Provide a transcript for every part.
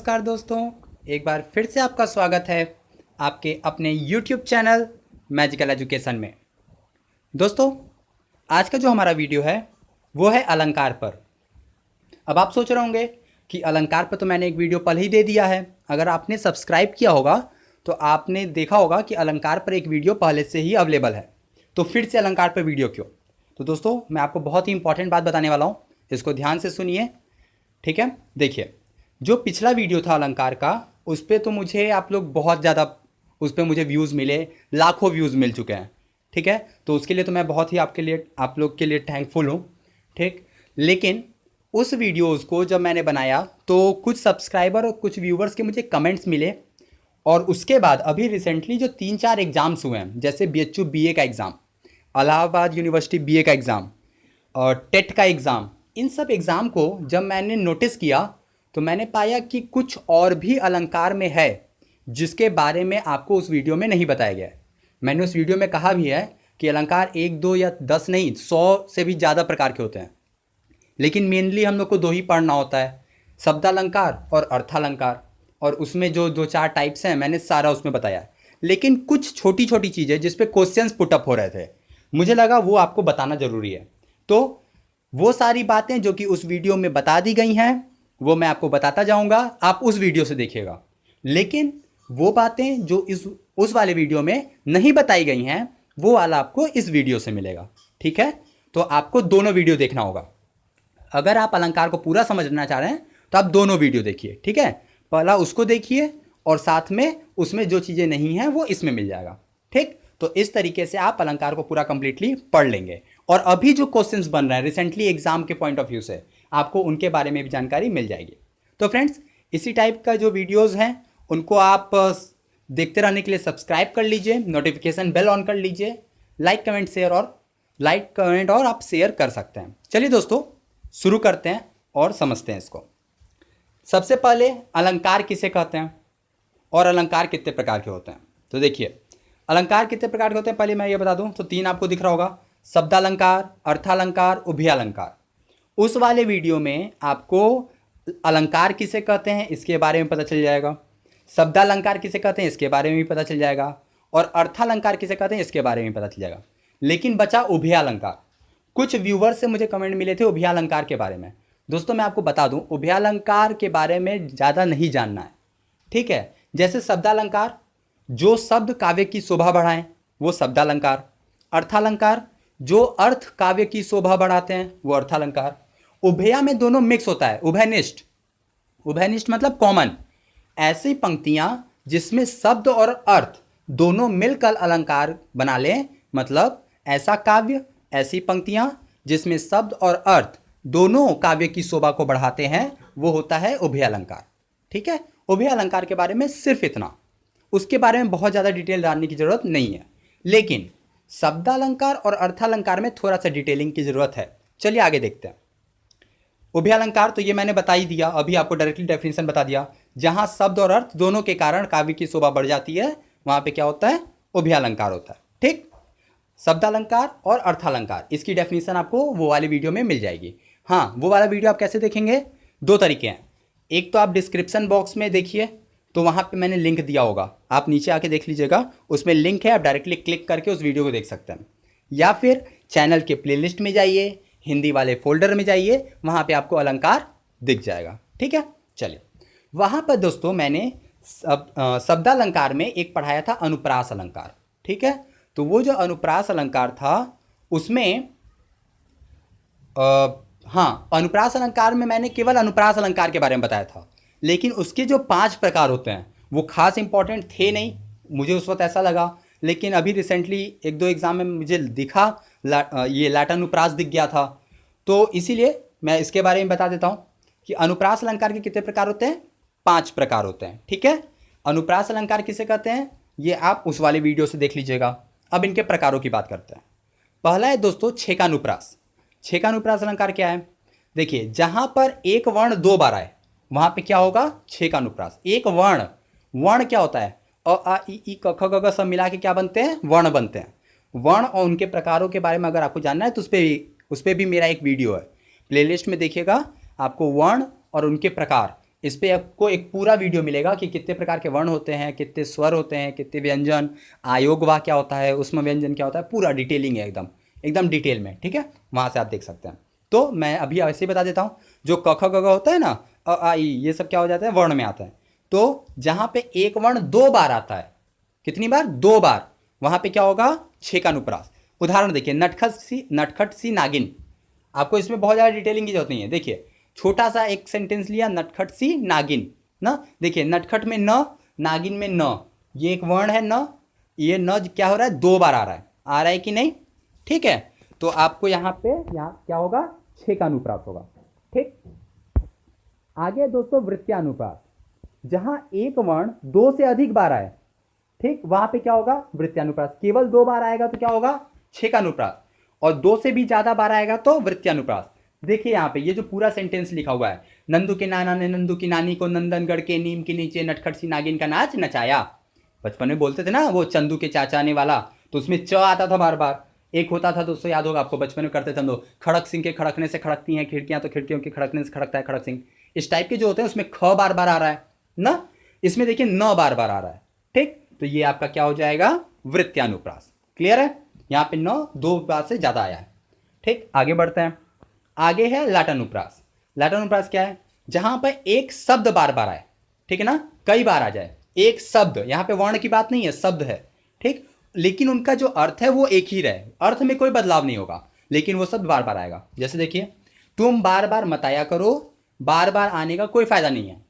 नमस्कार दोस्तों, एक बार फिर से आपका स्वागत है आपके अपने YouTube चैनल मैजिकल एजुकेशन में। दोस्तों, आज का जो हमारा वीडियो है वो है अलंकार पर। अब आप सोच रहे होंगे कि अलंकार पर तो मैंने एक वीडियो पहले ही दे दिया है। अगर आपने सब्सक्राइब किया होगा तो आपने देखा होगा कि अलंकार पर एक वीडियो पहले से ही अवेलेबल है, तो फिर से अलंकार पर वीडियो क्यों? तो दोस्तों, मैं आपको बहुत ही इंपॉर्टेंट बात बताने वाला हूँ, इसको ध्यान से सुनिए। ठीक है, देखिए, जो पिछला वीडियो था अलंकार का, उस पर तो मुझे आप लोग बहुत ज़्यादा, उस पर मुझे व्यूज़ मिले, लाखों व्यूज़ मिल चुके हैं। ठीक है, तो उसके लिए तो मैं बहुत ही आप लोग के लिए थैंकफुल हूँ। ठीक, लेकिन उस वीडियोज़ को जब मैंने बनाया तो कुछ सब्सक्राइबर और कुछ व्यूवर्स के मुझे कमेंट्स मिले, और उसके बाद अभी रिसेंटली जो 3-4 एग्ज़ाम्स हुए हैं, जैसे BHU BA का एग्ज़ाम, इलाहाबाद यूनिवर्सिटी BA का एग्ज़ाम और टेट का एग्ज़ाम, इन सब एग्ज़ाम को जब मैंने नोटिस किया तो मैंने पाया कि कुछ और भी अलंकार में है जिसके बारे में आपको उस वीडियो में नहीं बताया गया है। मैंने उस वीडियो में कहा भी है कि अलंकार 1, 2 या 10 नहीं, 100 से भी ज़्यादा प्रकार के होते हैं, लेकिन मेनली हम लोग को 2 ही पढ़ना होता है, शब्दालंकार और अर्थालंकार। और उसमें जो 2-4 टाइप्स हैं मैंने सारा उसमें बताया है, लेकिन कुछ छोटी छोटी चीज़ें जिस पे क्वेश्चंस पुटअप हो रहे थे, मुझे लगा वो आपको बताना ज़रूरी है। तो वो सारी बातें जो कि उस वीडियो में बता दी गई हैं वो मैं आपको बताता जाऊंगा, आप उस वीडियो से देखिएगा। लेकिन वो बातें जो उस वाले वीडियो में नहीं बताई गई हैं वो वाला आपको इस वीडियो से मिलेगा। ठीक है, तो आपको दोनों वीडियो देखना होगा। अगर आप अलंकार को पूरा समझना चाह रहे हैं तो आप दोनों वीडियो देखिए। ठीक है, पहला उसको देखिए और साथ में उसमें जो चीज़ें नहीं हैं वो इसमें मिल जाएगा। ठीक, तो इस तरीके से आप अलंकार को पूरा कंप्लीटली पढ़ लेंगे, और अभी जो क्वेश्चंस बन रहे हैं रिसेंटली एग्जाम के पॉइंट ऑफ व्यू से, आपको उनके बारे में भी जानकारी मिल जाएगी। तो फ्रेंड्स, इसी टाइप का जो वीडियोस हैं उनको आप देखते रहने के लिए सब्सक्राइब कर लीजिए, नोटिफिकेशन बेल ऑन कर लीजिए, लाइक कमेंट और आप शेयर कर सकते हैं। चलिए दोस्तों, शुरू करते हैं और समझते हैं इसको। सबसे पहले अलंकार किसे कहते हैं और अलंकार कितने प्रकार के होते हैं। तो देखिए, अलंकार कितने प्रकार के होते हैं पहले मैं ये बता दूं तो 3 आपको दिख रहा होगा, शब्दालंकार, अर्थालंकार, उभयालंकार। उस वाले वीडियो में आपको अलंकार किसे कहते हैं इसके बारे में पता चल जाएगा, शब्दालंकार किसे कहते हैं इसके बारे में भी पता चल जाएगा, और अर्थालंकार किसे कहते हैं इसके बारे में पता चल जाएगा। लेकिन बचा उभयालंकार। कुछ व्यूवर्स से मुझे कमेंट मिले थे उभयालंकार के बारे में। दोस्तों, मैं आपको बता दूं, उभयालंकार के बारे में ज़्यादा नहीं जानना है। ठीक है, जैसे शब्दालंकार, जो शब्द काव्य की शोभा बढ़ाएं वो शब्दालंकार। अर्थालंकार, जो अर्थ काव्य की शोभा बढ़ाते हैं वो अर्थालंकार। उभया में दोनों मिक्स होता है, उभयनिष्ठ। उभयनिष्ठ मतलब कॉमन, ऐसी पंक्तियां जिसमें शब्द और अर्थ दोनों मिलकर अलंकार बना लें, मतलब ऐसा काव्य, ऐसी पंक्तियां जिसमें शब्द और अर्थ दोनों काव्य की शोभा को बढ़ाते हैं, वो होता है उभयालंकार। ठीक है, उभयालंकार के बारे में सिर्फ इतना, उसके बारे में बहुत ज़्यादा डिटेल जानने की ज़रूरत नहीं है। लेकिन शब्दालंकार और अर्थालंकार में थोड़ा सा डिटेलिंग की ज़रूरत है। चलिए आगे देखते हैं। उभयालंकार तो ये मैंने बता ही दिया, अभी आपको डायरेक्टली डेफिनेशन बता दिया। जहाँ शब्द और अर्थ दोनों के कारण काव्य की शोभा बढ़ जाती है वहाँ पे क्या होता है, उभयालंकार होता है। ठीक, शब्दालंकार और अर्थालंकार, इसकी डेफिनेशन आपको वो वाली वीडियो में मिल जाएगी। हाँ, वो वाला वीडियो आप कैसे देखेंगे, 2 तरीके हैं। एक तो आप डिस्क्रिप्शन बॉक्स में देखिए, तो वहाँ पे मैंने लिंक दिया होगा, आप नीचे आके देख लीजिएगा, उसमें लिंक है, आप डायरेक्टली क्लिक करके उस वीडियो को देख सकते हैं। या फिर चैनल के प्लेलिस्ट में जाइए, हिंदी वाले फोल्डर में जाइए, वहाँ पे आपको अलंकार दिख जाएगा। ठीक है, चलिए, वहाँ पर दोस्तों मैंने शब्दालंकार में एक पढ़ाया था अनुप्रास अलंकार। ठीक है, तो वो जो अनुप्रास अलंकार था उसमें हाँ, अनुप्रास अलंकार में मैंने केवल अनुप्रास अलंकार के बारे में बताया था, लेकिन उसके जो 5 प्रकार होते हैं वो खास इंपॉर्टेंट थे नहीं, मुझे उस वक्त ऐसा लगा। लेकिन अभी रिसेंटली 1-2 एग्ज़ाम में मुझे दिखा, ये लाटानुप्रास दिख गया था, तो इसीलिए मैं इसके बारे में बता देता हूँ कि अनुप्रास अलंकार के कितने प्रकार होते हैं, 5 प्रकार होते हैं। ठीक है, अनुप्रास अलंकार किसे कहते हैं ये आप उस वाले वीडियो से देख लीजिएगा। अब इनके प्रकारों की बात करते हैं। पहला है दोस्तों छेकानुप्रास। छेकानुप्रास अलंकार क्या है, देखिए, जहाँ पर एक वर्ण 2 बार आए वहाँ पे क्या होगा, छेकानुप्रास। एक वर्ण क्या होता है, अ आ इ ई क ख ग घ सब मिला के क्या बनते हैं, वर्ण बनते हैं। वर्ण और उनके प्रकारों के बारे में अगर आपको जानना है तो उस पर भी मेरा एक वीडियो है, प्लेलिस्ट में देखिएगा, आपको वर्ण और उनके प्रकार इस पे आपको एक पूरा वीडियो मिलेगा कि कितने प्रकार के वर्ण होते हैं, कितने स्वर होते हैं, कितने व्यंजन, आयोग वाह क्या होता है, उसमें व्यंजन क्या होता है, पूरा डिटेलिंग है एकदम एकदम डिटेल में, ठीक है। वहाँ से आप देख सकते हैं। तो मैं अभी ऐसे ही बता देता हूँ, जो क ख ग घ होता है ना, अ आ ई, ये सब क्या हो जाता है, वर्ण में आता है। तो जहाँ पे एक वर्ण 2 बार आता है, कितनी बार, 2 बार, वहाँ पे क्या होगा, छेकानुप्रास। उदाहरण देखिए, नटखट सी नागिन। आपको इसमें बहुत ज़्यादा डिटेलिंग की जरूरत नहीं है। देखिए, छोटा सा एक सेंटेंस लिया, नटखट सी नागिन ना। देखिए, नटखट में न, नागिन में न, ये एक वर्ण है न, ये न क्या हो रहा है, 2 बार आ रहा है कि नहीं, ठीक है। तो आपको यहाँ पे क्या होगा, छेकानुप्रास होगा, ठीक। आगे दोस्तों वृत्त्यानुप्रास, जहां एक वर्ण 2 से अधिक बार आए, ठीक, वहां पे क्या होगा, वृत्त्यानुप्रास। केवल 2 बार आएगा तो क्या होगा, छेकानुप्रास, और 2 से भी ज्यादा बार आएगा तो वृत्त्यानुप्रास। देखिए यहाँ पे ये जो पूरा सेंटेंस लिखा हुआ है, नंदू के नाना ने नंदू की नानी को नंदनगढ़ के नीम के नीचे नटखट सी नागिन का नाच नचाया। बचपन में बोलते थे ना वो चंदू के चाचा ने वाला, तो उसमें च आता था बार बार। एक होता था दोस्तों, याद होगा आपको, बचपन में करते थे हम लोग, खड़क सिंह के खड़कने से खड़कती हैं खिड़कियां, तो खिड़कियों के खड़कने से खड़कता है खड़क सिंह। इस टाइप के जो होते हैं उसमें ख बार बार आ रहा है ना, इसमें देखिए न बार बार आ रहा है, ठीक। तो ये आपका क्या हो जाएगा, वृत्त्यानुप्रास। क्लियर है, यहाँ पे न 2 बार से ज्यादा आया है, ठीक। आगे बढ़ते हैं, आगे है लाटानुप्रास। लाटानुप्रास क्या है, जहां पर एक शब्द बार बार आए, ठीक है ना, कई बार आ जाए एक शब्द, यहां पे वर्ण की बात नहीं है, शब्द है, ठीक, लेकिन उनका जो अर्थ है वो एक ही रहे, अर्थ में कोई बदलाव नहीं होगा, लेकिन वो शब्द बार बार आएगा। जैसे देखिए, तुम बार बार मत आया करो, बार बार आने का कोई फायदा नहीं है।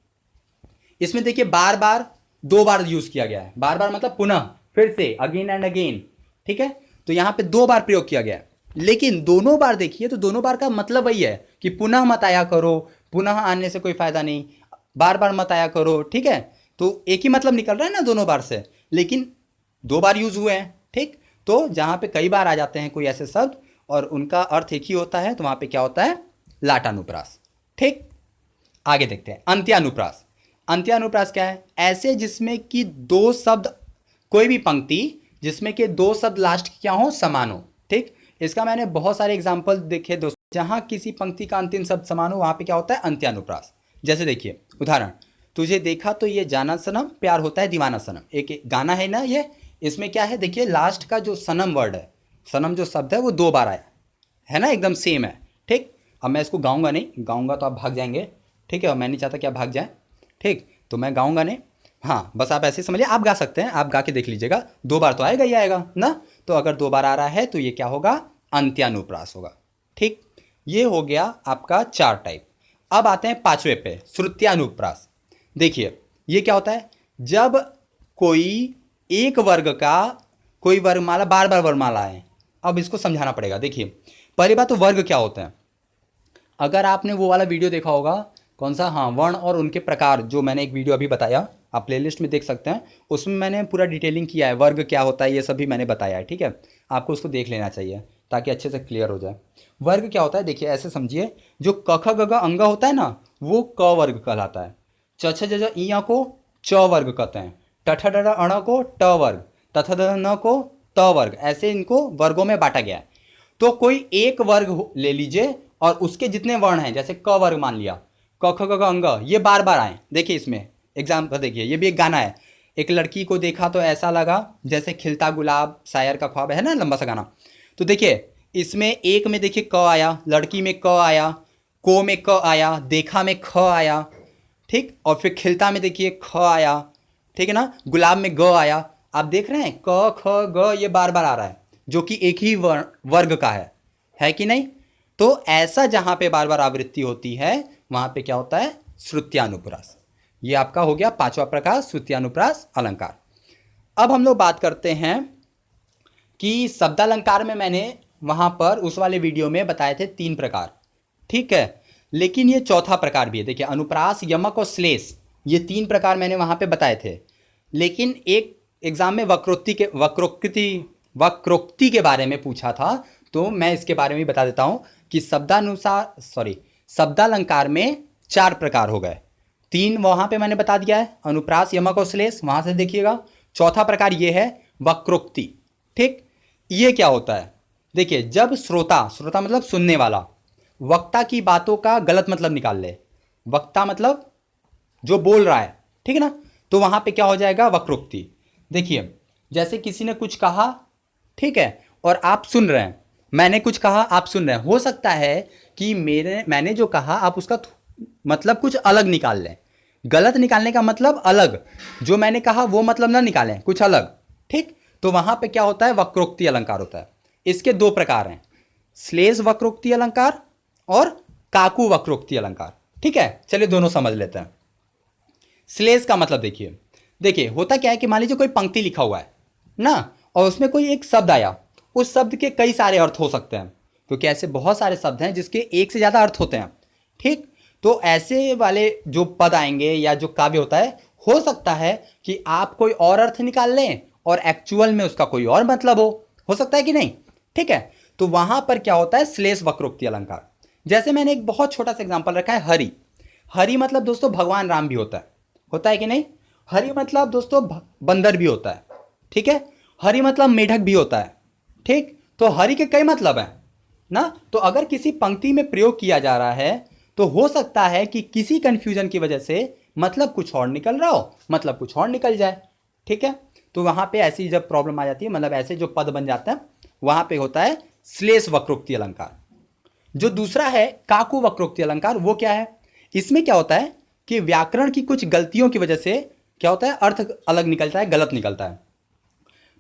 इसमें देखिए बार बार 2 बार यूज किया गया है, बार बार मतलब पुनः, फिर से, अगेन एंड अगेन, ठीक है। तो यहां पे 2 बार प्रयोग किया गया है, लेकिन दोनों बार देखिए तो दोनों बार का मतलब वही है कि पुनः मत आया करो, पुनः आने से कोई फायदा नहीं, बार बार मत आया करो, ठीक है। तो एक ही मतलब निकल रहा है ना दोनों बार से, लेकिन 2 बार यूज हुए हैं, ठीक। तो जहां पे कई बार आ जाते हैं कोई ऐसे शब्द और उनका अर्थ एक ही होता है, तो वहां पे क्या होता है, लाटानुप्रास, ठीक। आगे देखते हैं अंत्यानुप्रास। अंत्यानुप्रास क्या है, ऐसे जिसमें कि 2 शब्द, कोई भी पंक्ति जिसमें कि 2 शब्द लास्ट क्या हो, समान हो, ठीक। इसका मैंने बहुत सारे एग्जाम्पल देखे दोस्तों, जहां किसी पंक्ति का अंतिम शब्द समान हो, वहां पे क्या होता है, अंत्यानुप्रास। जैसे देखिए उदाहरण, तुझे देखा तो ये जाना सनम, प्यार होता है दीवाना सनम, एक गाना है ना ये। इसमें क्या है, देखिए लास्ट का जो सनम वर्ड है, सनम जो शब्द है वो 2 बार आया है ना, एकदम सेम है, ठीक। अब मैं इसको गाऊंगा नहीं, गाऊंगा तो आप भाग जाएंगे, ठीक है, और मैं नहीं चाहता कि आप भाग जाएं, ठीक। तो मैं गाऊंगा नहीं, हाँ, बस आप ऐसे समझिए, आप गा सकते हैं, आप गा के देख लीजिएगा, 2 बार तो आएगा ही आएगा ना। तो अगर 2 बार आ रहा है तो ये क्या होगा, अंत्यानुप्रास होगा, ठीक। ये हो गया आपका 4 टाइप। अब आते हैं 5वें पे, श्रुत्यानुप्रास। देखिए ये क्या होता है, जब कोई एक वर्ग का कोई वर्गमाला बार बार वर्गमाला है। अब इसको समझाना पड़ेगा। देखिए पहली बात तो वर्ग क्या होते हैं, अगर आपने वो वाला वीडियो देखा होगा, कौन सा, हाँ, वर्ण और उनके प्रकार, जो मैंने एक वीडियो अभी बताया, आप प्लेलिस्ट में देख सकते हैं, उसमें मैंने पूरा डिटेलिंग किया है, वर्ग क्या होता है ये सभी मैंने बताया है, ठीक है। आपको उसको देख लेना चाहिए ताकि अच्छे से क्लियर हो जाए। वर्ग क्या होता है, देखिए ऐसे समझिए, जो क ख ग घ अंग होता है ना, वो क वर्ग कहलाता है। च छ ज झ इ आ को च वर्ग कहते हैं, ट ठ ड ढ़ अण को ट वर्ग, त थ द न को त वर्ग, ऐसे इनको वर्गों में बांटा गया है। तो कोई एक वर्ग ले लीजिए और उसके जितने वर्ण हैं, जैसे क वर्ग मान लिया, क ख ग घ अंग, ये बार बार आए। देखिए इसमें एग्जाम्पल देखिए, ये भी एक गाना है, एक लड़की को देखा तो ऐसा लगा जैसे खिलता गुलाब, शायर का ख्वाब, है ना, लंबा सा गाना। तो देखिए इसमें एक में देखिए क आया, लड़की में क आया, को में क आया, देखा में ख आया, ठीक, और फिर खिलता में देखिए ख आया, ठीक है ना, गुलाब में ग आया। आप देख रहे हैं क ख ग ये बार बार आ रहा है, जो कि एक ही वर्ग का है कि नहीं। तो ऐसा जहां पे बार बार आवृत्ति होती है वहां पे क्या होता है, श्रुत्यानुप्रास। ये आपका हो गया 5वां प्रकार, श्रुत्यानुप्रास अलंकार। अब हम लोग बात करते हैं कि शब्दालंकार में मैंने वहां पर उस वाले वीडियो में बताए थे 3 प्रकार, ठीक है, लेकिन ये चौथा प्रकार भी है। देखिए अनुप्रास, यमक और श्लेष, ये 3 प्रकार मैंने वहां पे बताए थे, लेकिन एक एग्जाम में वक्रोक्ति के बारे में पूछा था, तो मैं इसके बारे में बता देता हूं कि शब्दालंकार में 4 प्रकार हो गए। 3 वहां पे मैंने बता दिया है, अनुप्रास, यमक और श्लेष, वहां से देखिएगा। चौथा प्रकार ये है वक्रोक्ति, ठीक। ये क्या होता है, देखिए जब श्रोता मतलब सुनने वाला, वक्ता की बातों का गलत मतलब निकाल ले। वक्ता मतलब जो बोल रहा है, ठीक है ना, तो वहाँ पे क्या हो जाएगा, वक्रोक्ति। देखिए जैसे किसी ने कुछ कहा, ठीक है, और आप सुन रहे हैं, मैंने कुछ कहा आप सुन रहे हैं, हो सकता है कि मैंने जो कहा आप उसका मतलब कुछ अलग निकाल लें। गलत निकालने का मतलब अलग, जो मैंने कहा वो मतलब ना निकालें, कुछ अलग, ठीक। तो वहां पे क्या होता है, वक्रोक्ति अलंकार होता है। इसके दो प्रकार हैं, श्लेष वक्रोक्ति अलंकार और काकू वक्रोक्ति अलंकार, ठीक है। चलिए दोनों समझ लेते हैं। श्लेष का मतलब देखिए, देखिए होता क्या है कि मान लीजिए कोई पंक्ति लिखा हुआ है ना, और उसमें कोई एक शब्द आया, उस शब्द के कई सारे अर्थ हो सकते हैं, क्योंकि ऐसे बहुत सारे शब्द हैं जिसके एक से ज़्यादा अर्थ होते हैं, ठीक। तो ऐसे वाले जो पद आएंगे या जो काव्य होता है, हो सकता है कि आप कोई और अर्थ निकाल लें और एक्चुअल में उसका कोई और मतलब हो सकता है कि नहीं, ठीक है। तो वहां पर क्या होता है, श्लेष वक्रोक्ति अलंकार। जैसे मैंने एक बहुत छोटा सा एग्जांपल रखा है, हरि। हरि मतलब दोस्तों भगवान राम भी होता है कि नहीं। हरि मतलब दोस्तों बंदर भी होता है, ठीक है। हरि मतलब मेढक भी होता है, ठीक। तो हरि के कई मतलब हैं ना। तो अगर किसी पंक्ति में प्रयोग किया जा रहा है तो हो सकता है कि किसी कंफ्यूजन की वजह से मतलब कुछ और निकल रहा हो, मतलब कुछ और निकल जाए, ठीक है। तो वहां पे ऐसी जब प्रॉब्लम आ जाती है, मतलब ऐसे जो पद बन जाते हैं, वहां पे होता है श्लेष वक्रोक्ति अलंकार। जो दूसरा है काकू वक्रोक्ति अलंकार, वो क्या है, इसमें क्या होता है कि व्याकरण की कुछ गलतियों की वजह से क्या होता है, अर्थ अलग निकलता है, गलत निकलता है।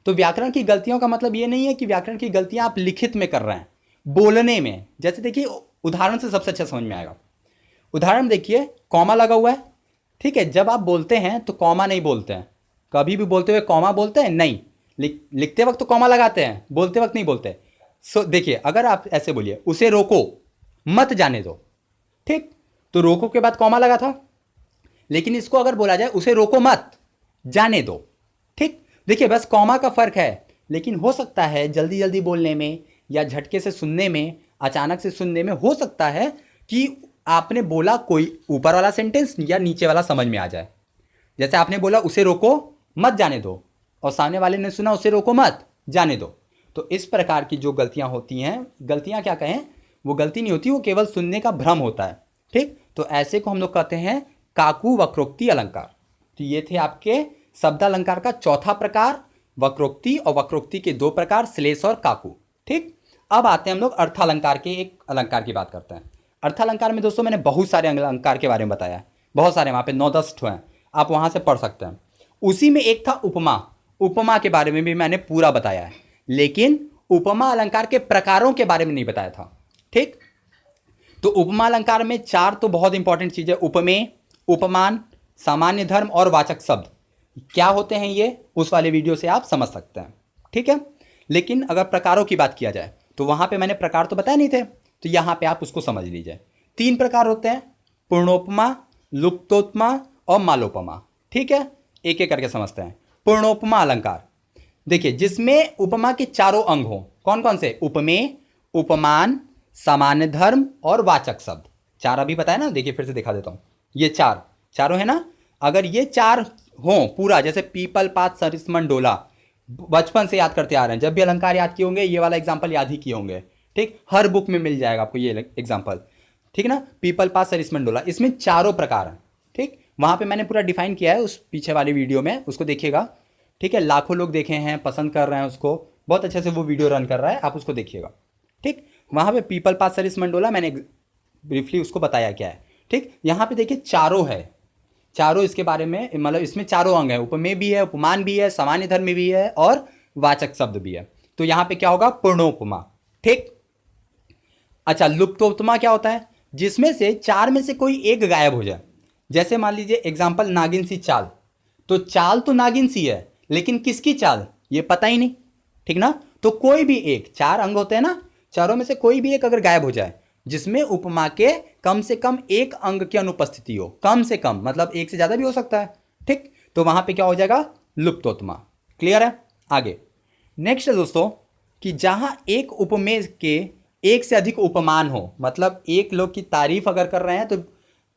तो व्याकरण की गलतियों का मतलब ये नहीं है कि व्याकरण की गलतियां आप लिखित में कर रहे हैं, बोलने में। जैसे देखिए उदाहरण से सबसे अच्छा समझ में आएगा। उदाहरण देखिए, कॉमा लगा हुआ है, ठीक है। जब आप बोलते हैं तो कॉमा नहीं बोलते हैं, कभी भी बोलते हुए कॉमा बोलते हैं नहीं, लिखते वक्त तो कॉमा लगाते हैं, बोलते वक्त नहीं बोलते। सो देखिए, अगर आप ऐसे बोलिए, उसे रोको मत जाने दो, ठीक, तो रोको के बाद कॉमा लगा था। लेकिन इसको अगर बोला जाए, उसे रोको मत जाने दो, ठीक। देखिए बस कॉमा का फर्क है, लेकिन हो सकता है जल्दी जल्दी बोलने में या झटके से सुनने में, अचानक से सुनने में हो सकता है कि आपने बोला कोई ऊपर वाला सेंटेंस या नीचे वाला समझ में आ जाए। जैसे आपने बोला उसे रोको मत जाने दो, और सामने वाले ने सुना उसे रोको मत जाने दो। तो इस प्रकार की जो गलतियां होती हैं, गलतियां क्या कहें, वो गलती नहीं होती, वो केवल सुनने का भ्रम होता है, ठीक। तो ऐसे को हम लोग कहते हैं काकू वक्रोक्ति अलंकार। तो ये थे आपके शब्दालंकार का चौथा प्रकार, वक्रोक्ति, और वक्रोक्ति के दो प्रकार, श्लेष और काकू, ठीक। अब आते हैं हम लोग अर्थालंकार के एक अलंकार की बात करते हैं। अर्थालंकार में दोस्तों मैंने बहुत सारे अलंकार के बारे में बताया है, बहुत सारे, वहाँ पे 9-10 ठो हैं, आप वहाँ से पढ़ सकते हैं। उसी में एक था उपमा, उपमा के बारे में भी मैंने पूरा बताया है, लेकिन उपमा अलंकार के प्रकारों के बारे में नहीं बताया था, ठीक। तो उपमा अलंकार में चार तो बहुत इंपॉर्टेंट चीज़ है, उपमेय, उपमान, सामान्य धर्म और वाचक शब्द। क्या होते हैं ये, उस वाले वीडियो से आप समझ सकते हैं, ठीक है। लेकिन अगर प्रकारों की बात किया जाए तो वहाँ पे मैंने प्रकार तो बताए नहीं थे, तो यहाँ पे आप उसको समझ लीजिए। 3 प्रकार होते हैं, पूर्णोपमा, लुप्तोपमा और मालोपमा, ठीक है। एक एक करके समझते हैं। पूर्णोपमा अलंकार, देखिए जिसमें उपमा के चारों अंग हो, कौन कौन से, उपमेय, उपमान, सामान्य धर्म और वाचक शब्द। चार अभी बताया ना, देखिए फिर से दिखा देता हूँ, ये चारों है ना। अगर ये चार हो पूरा, जैसे पीपल, पात, सरिसमन, डोला, बचपन से याद करते आ रहे हैं, जब भी अलंकार याद किए होंगे ये वाला एग्जाम्पल याद ही किए होंगे, ठीक। हर बुक में मिल जाएगा आपको ये एग्जाम्पल, ठीक है ना। पीपल, पात, सरिसमन, डोला, इसमें चारों प्रकार हैं, ठीक। वहाँ पे मैंने पूरा डिफाइन किया है उस पीछे वाली वीडियो में, उसको देखिएगा, ठीक है। लाखों लोग देखे हैं, पसंद कर रहे हैं उसको, बहुत अच्छे से वो वीडियो रन कर रहा है, आप उसको देखिएगा, ठीक। वहाँ पे पीपल, पात, सरिसमन, डोला मैंने ब्रीफली उसको बताया क्या है, ठीक। यहाँ पे देखिए चारों है, चारों इसके बारे में, मतलब इसमें चारों अंग है, उपमेय भी है, उपमान भी है, सामान्य धर्म भी है और वाचक शब्द भी है। तो यहाँ पे क्या होगा, पूर्णोपमा, ठीक। अच्छा, लुप्तोपमा क्या होता है, जिसमें से चार में से कोई एक गायब हो जाए। जैसे मान लीजिए एग्जाम्पल, नागिन सी चाल, तो चाल तो नागिन सी है, लेकिन किसकी चाल ये पता ही नहीं, ठीक ना। तो कोई भी एक, चार अंग होते हैं ना, चारों में से कोई भी एक अगर गायब हो जाए, जिसमें उपमा के कम से कम एक अंग की अनुपस्थिति हो, कम से कम मतलब एक से ज्यादा भी हो सकता है, ठीक। तो वहां पे क्या हो जाएगा, लुप्तोपमा। क्लियर है। आगे नेक्स्ट है दोस्तों, कि जहां एक उपमेय के एक से अधिक उपमान हो, मतलब एक लोग की तारीफ अगर कर रहे हैं तो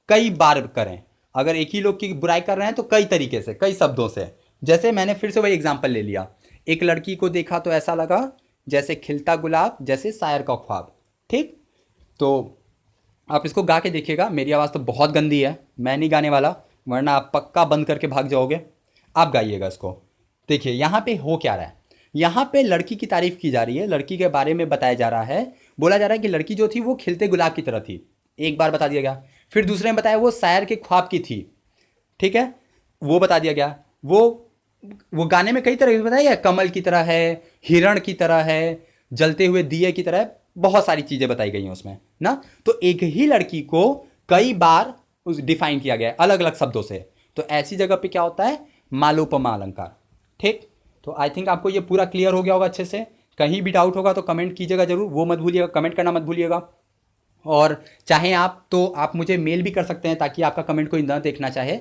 कई बार करें, अगर एक ही लोग की बुराई कर रहे हैं तो कई तरीके से, कई शब्दों से। जैसे मैंने फिर से वही एग्जाम्पल ले लिया, एक लड़की को देखा तो ऐसा लगा जैसे खिलता गुलाब, जैसे शायर का ख्वाब, ठीक। तो आप इसको गा के देखिएगा, मेरी आवाज़ तो बहुत गंदी है, मैं नहीं गाने वाला, वरना आप पक्का बंद करके भाग जाओगे। आप गाइएगा इसको। देखिए यहाँ पे हो क्या रहा है, यहाँ पे लड़की की तारीफ की जा रही है, लड़की के बारे में बताया जा रहा है, बोला जा रहा है कि लड़की जो थी वो खिलते गुलाब की तरह थी, एक बार बता दिया गया। फिर दूसरे में बताया वो शायर के ख्वाब की थी, ठीक है, वो बता दिया गया। वो गाने में कई तरह की बताया गया, कमल की तरह है, हिरण की तरह है, जलते हुए दिए की तरह है, बहुत सारी चीजें बताई गई हैं उसमें ना। तो एक ही लड़की को कई बार उस डिफाइन किया गया है अलग अलग शब्दों से। तो ऐसी जगह पे क्या होता है, मालोपमा अलंकार। ठीक, तो आई थिंक आपको ये पूरा क्लियर हो गया होगा अच्छे से। कहीं भी डाउट होगा तो कमेंट कीजिएगा जरूर, वो मत भूलिएगा, कमेंट करना मत भूलिएगा। और चाहें आप तो आप मुझे मेल भी कर सकते हैं, ताकि आपका कमेंट कोई ना देखना चाहे।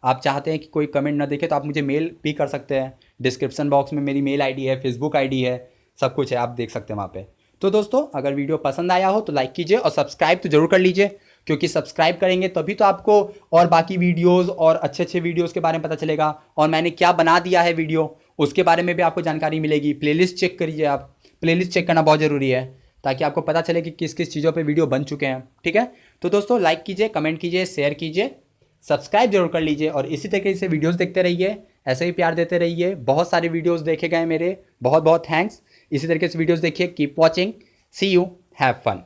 आप चाहते हैं कि कोई कमेंट ना देखे तो आप मुझे मेल भी कर सकते हैं। डिस्क्रिप्शन बॉक्स में मेरी मेल आईडी है, फेसबुक आईडी है, सब कुछ है, आप देख सकते हैं वहाँ पे। तो दोस्तों अगर वीडियो पसंद आया हो तो लाइक कीजिए और सब्सक्राइब तो जरूर कर लीजिए, क्योंकि सब्सक्राइब करेंगे तभी तो आपको और बाकी वीडियोज़ और अच्छे अच्छे वीडियोज़ के बारे में पता चलेगा। और मैंने क्या बना दिया है वीडियो, उसके बारे में भी आपको जानकारी मिलेगी। प्लेलिस्ट चेक करिए, आप प्लेलिस्ट चेक करना बहुत ज़रूरी है, ताकि आपको पता चले कि किस किस चीज़ों पे वीडियो बन चुके हैं। ठीक है, तो दोस्तों लाइक कीजिए, कमेंट कीजिए, शेयर कीजिए, सब्सक्राइब जरूर कर लीजिए और इसी तरीके से वीडियोस देखते रहिए, ऐसे ही प्यार देते रहिए। बहुत सारे वीडियोस देखे गए मेरे, बहुत बहुत थैंक्स। इसी तरीके से वीडियोस देखिए, keep watching, see you, have fun.